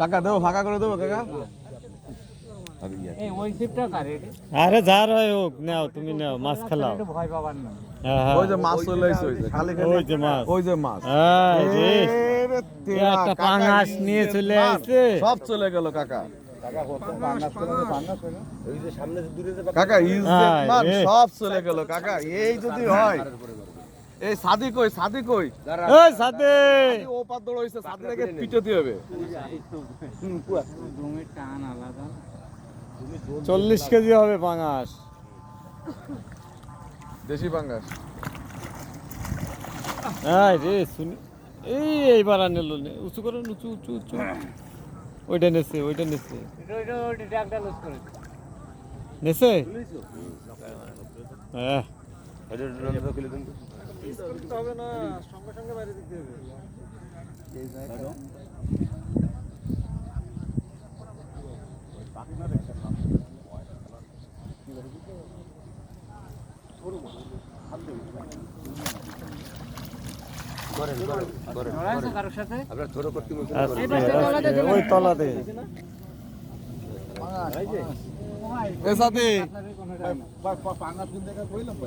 টাকা দেবো, ফাঁকা করে দেবো কাকা। আরে যার হয় হোক, নাও তুমি নাও, মাছ খেলাও। ভয় পাবার না। ওই যে মাছ চলে আসছে, ওই যে খালি খালি ওই যে মাছ, ওই যে মাছ। এই যে এরে তেরা, একটা কাকা, পাঙাশ ইজ নিয়ে যে চলে মাছ, আসছে। সব চলে গেল কাকা। কাকা ইজ যে হ্যাঁ, মাছ, রে। সব চলে গেল কাকা। এই যদি হয়, এই সাদি কই, সাদি কই, ওই সাথে সাদি ও পার দৌড় হইছে, সাদিটাকে পিটাতে হবে। ডোমের টান আলাদা। 40 কেজি হবে পাঙাশ। দেশি পাঙ্গাস। এই রে শুনি, এইবার আনলো নে, উঁচু করো, উঁচু উঁচু উঁচু। ওইটা নেছে, ওইটা নেছে, ওইটা ডাকটা লুজ করে। নেছে। হ্যাঁ, হবে না, সঙ্গে সঙ্গে বাইরে দিতে হবে। কারোর সাথে আস্তে, ওই তলাতে। এ সাথে পাঙ্গাস কিন্তু কইলাম।